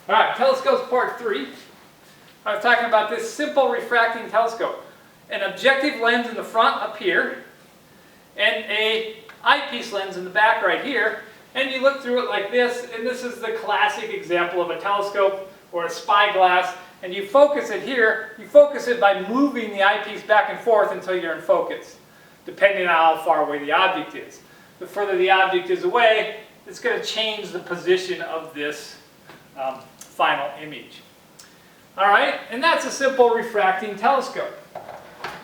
All right, telescopes part 3. I was talking about this simple refracting telescope. An objective lens in the front up here, and a eyepiece lens in the back right here. And you look through it like this, and this is the classic example of a telescope or a spyglass. And you focus it here. You focus it by moving the eyepiece back and forth until you're in focus, depending on how far away the object is. The further the object is away, it's going to change the position of this final image. All right, and that's a simple refracting telescope.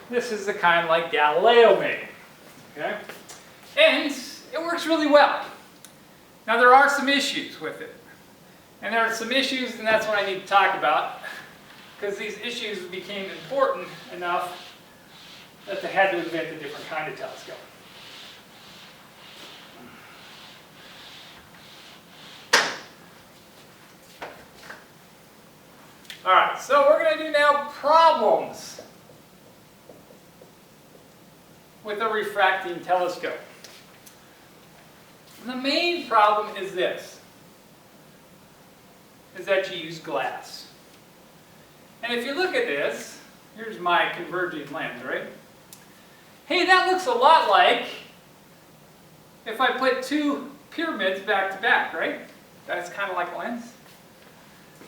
This is the kind like Galileo made. Okay, and it works really well. Now there are some issues with it, and there are some issues, and that's what I need to talk about, because these issues became important enough that they had to invent a different kind of telescope. All right, so we're going to do now problems with a refracting telescope. And the main problem is this, is that you use glass. And if you look at this, here's my converging lens, right? Hey, that looks a lot like if I put two pyramids back to back, right? That's kind of like a lens.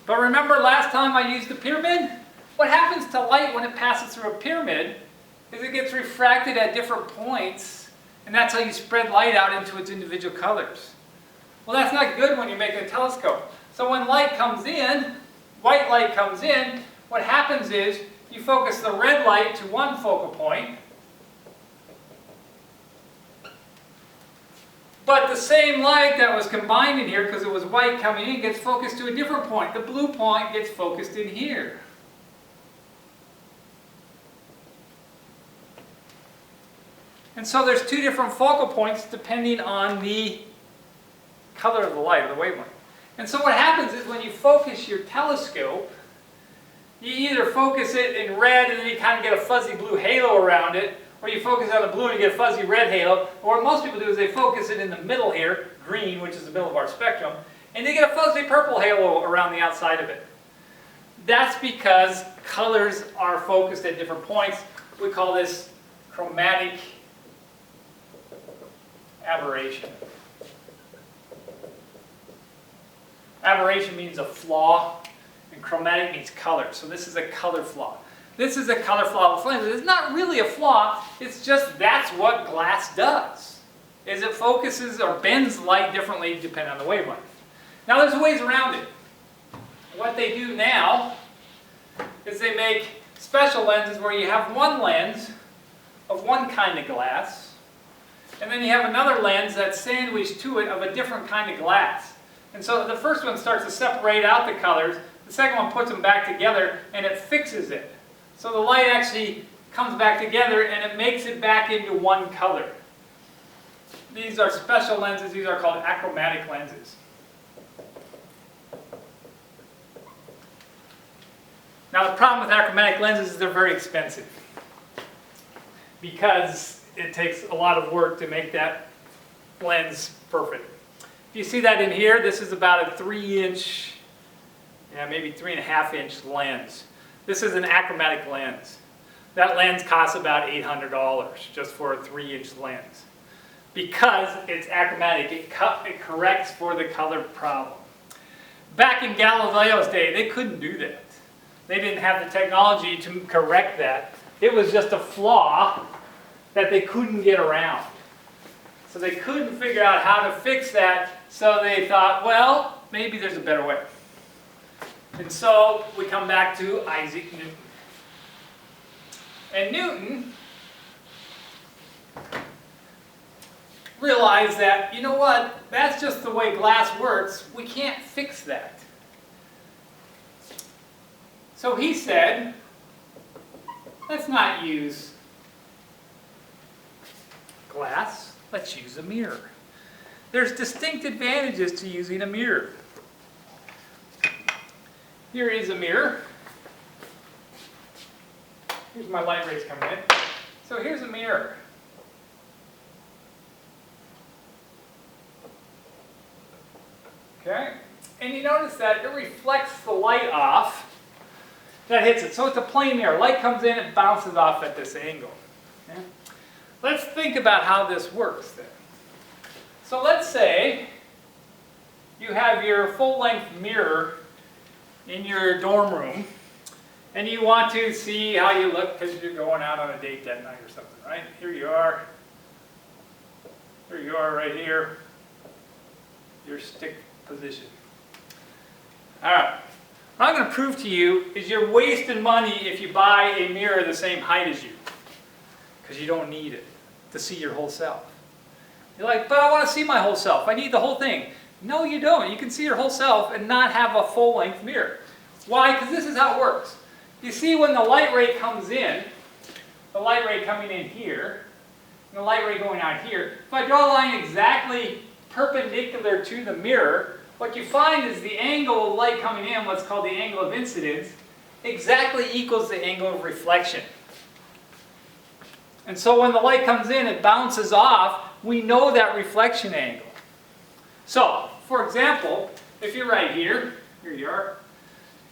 But remember last time I used the pyramid? What happens to light when it passes through a pyramid is it gets refracted at different points, and that's how you spread light out into its individual colors. Well, that's not good when you're making a telescope. So when light comes in, white light comes in, what happens is you focus the red light to one focal point, but the same light that was combined in here, because it was white coming in, gets focused to a different point. The blue point gets focused in here. And so there's two different focal points depending on the color of the light, or the wavelength. And so what happens is when you focus your telescope, you either focus it in red and then you kind of get a fuzzy blue halo around it, or you focus on the blue and you get a fuzzy red halo. Or what most people do is they focus it in the middle here, green, which is the middle of our spectrum, and they get a fuzzy purple halo around the outside of it. That's because colors are focused at different points. We call this chromatic aberration. Aberration means a flaw, and chromatic means color. So this is a color flaw. This is a color flaw with lenses. It's not really a flaw, it's just that's what glass does. Is it focuses or bends light differently depending on the wavelength. Now there's ways around it. What they do now is they make special lenses where you have one lens of one kind of glass, and then you have another lens that's sandwiched to it of a different kind of glass. And so the first one starts to separate out the colors, the second one puts them back together and it fixes it. So the light actually comes back together and it makes it back into one color. These are special lenses. These are called achromatic lenses. Now the problem with achromatic lenses is they're very expensive because it takes a lot of work to make that lens perfect. If you see that in here, this is about a 3-inch, maybe 3.5-inch lens. This is an achromatic lens. That lens costs about $800 just for a 3-inch lens. Because it's achromatic, it corrects for the color problem. Back in Galileo's day, they couldn't do that. They didn't have the technology to correct that. It was just a flaw that they couldn't get around. So they couldn't figure out how to fix that, so they thought, well, maybe there's a better way. And so we come back to Isaac Newton. And Newton realized that, you know what, that's just the way glass works. We can't fix that. So he said, let's not use glass, let's use a mirror. There's distinct advantages to using a mirror. Here is a mirror. Here's my light rays coming in. So here's a mirror. Okay? and you notice that it reflects the light off that hits it. So it's a plane mirror. Light comes in, it bounces off at this angle. Okay? Let's think about how this works then. So let's say you have your full-length mirror in your dorm room, and you want to see how you look because you're going out on a date that night or something, right? Here you are. Here you are right here. Your stick position. All right. What I'm going to prove to you is you're wasting money if you buy a mirror the same height as you, because you don't need it to see your whole self. You're like, but I want to see my whole self. I need the whole thing. No, you don't. You can see your whole self and not have a full-length mirror. Why? Because this is how it works. You see when the light ray comes in, the light ray coming in here, and the light ray going out here, if I draw a line exactly perpendicular to the mirror, what you find is the angle of light coming in, what's called the angle of incidence, exactly equals the angle of reflection. And so when the light comes in, it bounces off, we know that reflection angle. So, for example, if you're right here, here you are,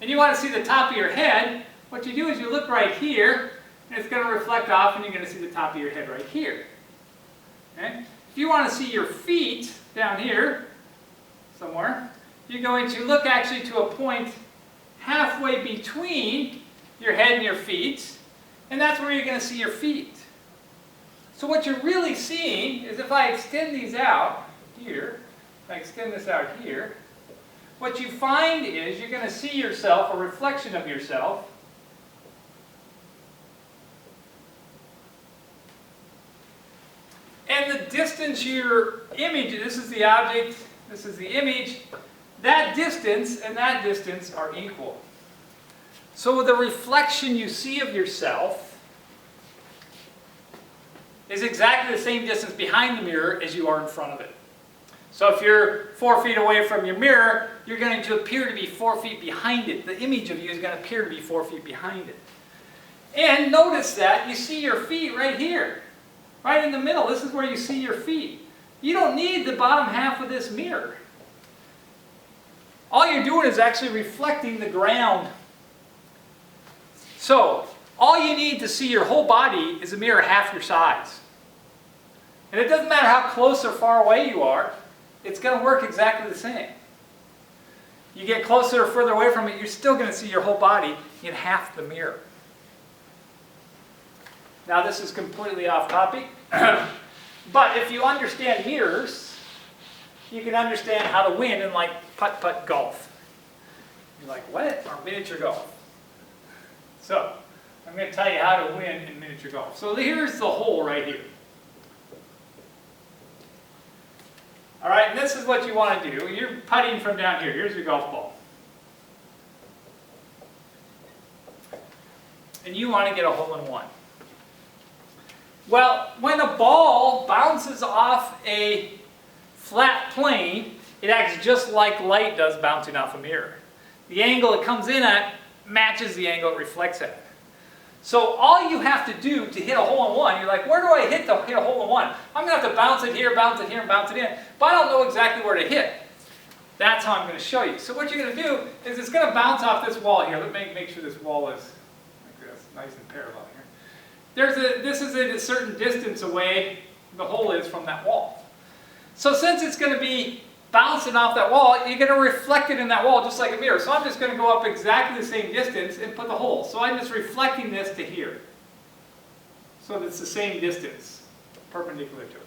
and you want to see the top of your head, what you do is you look right here, and it's going to reflect off, and you're going to see the top of your head right here. Okay? If you want to see your feet down here, somewhere, you're going to look actually to a point halfway between your head and your feet, and that's where you're going to see your feet. So what you're really seeing is if I extend these out here, if I extend this out here, what you find is you're going to see yourself, a reflection of yourself, and the distance your image, this is the object, this is the image, that distance and that distance are equal. So the reflection you see of yourself is exactly the same distance behind the mirror as you are in front of it. So if you're 4 feet away from your mirror, you're going to appear to be 4 feet behind it. The image of you is going to appear to be 4 feet behind it. And notice that you see your feet right here. Right in the middle. This is where you see your feet. You don't need the bottom half of this mirror. All you're doing is actually reflecting the ground. So, all you need to see your whole body is a mirror half your size. And it doesn't matter how close or far away you are, it's going to work exactly the same. You get closer or further away from it, you're still going to see your whole body in half the mirror. Now this is completely off topic, but if you understand mirrors, you can understand how to win in like putt-putt golf. You're like, what? Or miniature golf. So, I'm going to tell you how to win in miniature golf. So here's the hole right here. Alright, and this is what you want to do. You're putting from down here. Here's your golf ball. And you want to get a hole-in-one. Well, when a ball bounces off a flat plane, it acts just like light does bouncing off a mirror. The angle it comes in at matches the angle it reflects at. So all you have to do to hit a hole-in-one, you're like, where do I hit to hit a hole-in-one? I'm going to have to bounce it here, and bounce it in. But I don't know exactly where to hit. That's how I'm going to show you. So what you're going to do is it's going to bounce off this wall here. Let me make sure this wall is like this, nice and parallel here. This is a certain distance away, the hole is, from that wall. So since it's going to be bouncing off that wall, you're going to reflect it in that wall just like a mirror. So I'm just going to go up exactly the same distance and put the hole. So I'm just reflecting this to here. So that it's the same distance, perpendicular to it.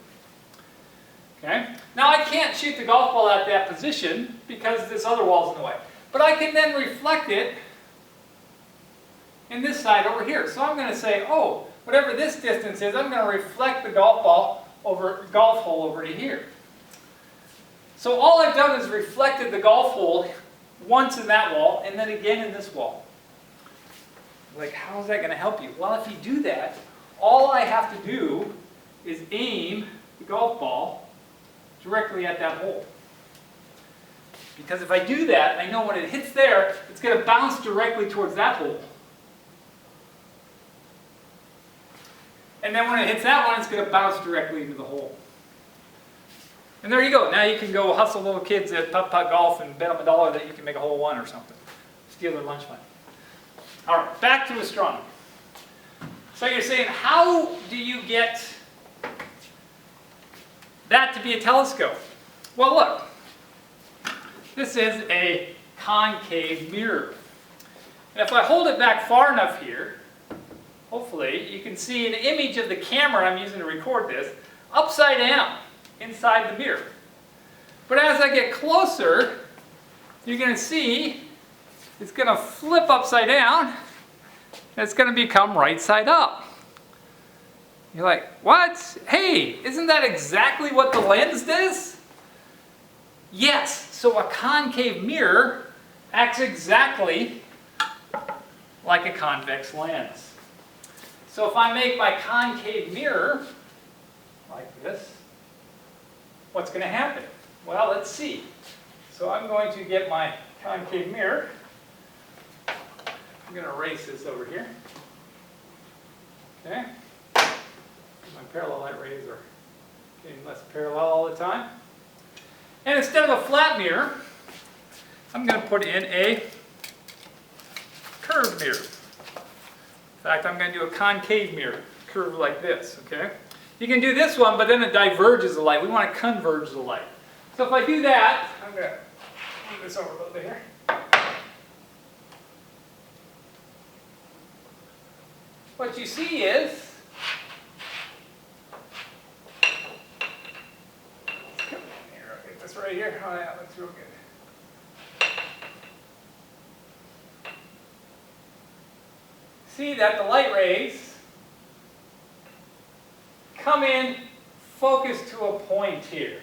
Okay? Now I can't shoot the golf ball at that position because this other wall's in the way. But I can then reflect it in this side over here. So I'm going to say, oh, whatever this distance is, I'm going to reflect the golf hole over to here. So all I've done is reflected the golf hole once in that wall and then again in this wall. Like, how is that going to help you? Well, if you do that, all I have to do is aim the golf ball directly at that hole. Because if I do that, I know when it hits there, it's going to bounce directly towards that hole. And then when it hits that one, it's going to bounce directly into the hole. And there you go. Now you can go hustle little kids at putt-putt golf and bet them $1 that you can make a hole one or something. Steal their lunch money. All right, back to astronomy. So you're saying, how do you get that to be a telescope? Well, look. This is a concave mirror. And if I hold it back far enough here, hopefully you can see an image of the camera I'm using to record this upside down inside the mirror. But as I get closer, you're going to see it's going to flip upside down and it's going to become right side up. You're like, what? Hey, isn't that exactly what the lens does? Yes, so a concave mirror acts exactly like a convex lens. So if I make my concave mirror like this, what's going to happen? Well, let's see. So I'm going to get my concave mirror. I'm going to erase this over here. Okay. My parallel light rays are getting less parallel all the time. And instead of a flat mirror, I'm going to put in a curved mirror. In fact, I'm going to do a concave mirror, curved like this, okay? You can do this one, but then it diverges the light. We want to converge the light. So if I do that, I'm going to move this over a little bit here. What you see is, here, I'll get this right here. Oh, yeah, that looks real good. See that the light rays come in focused to a point here.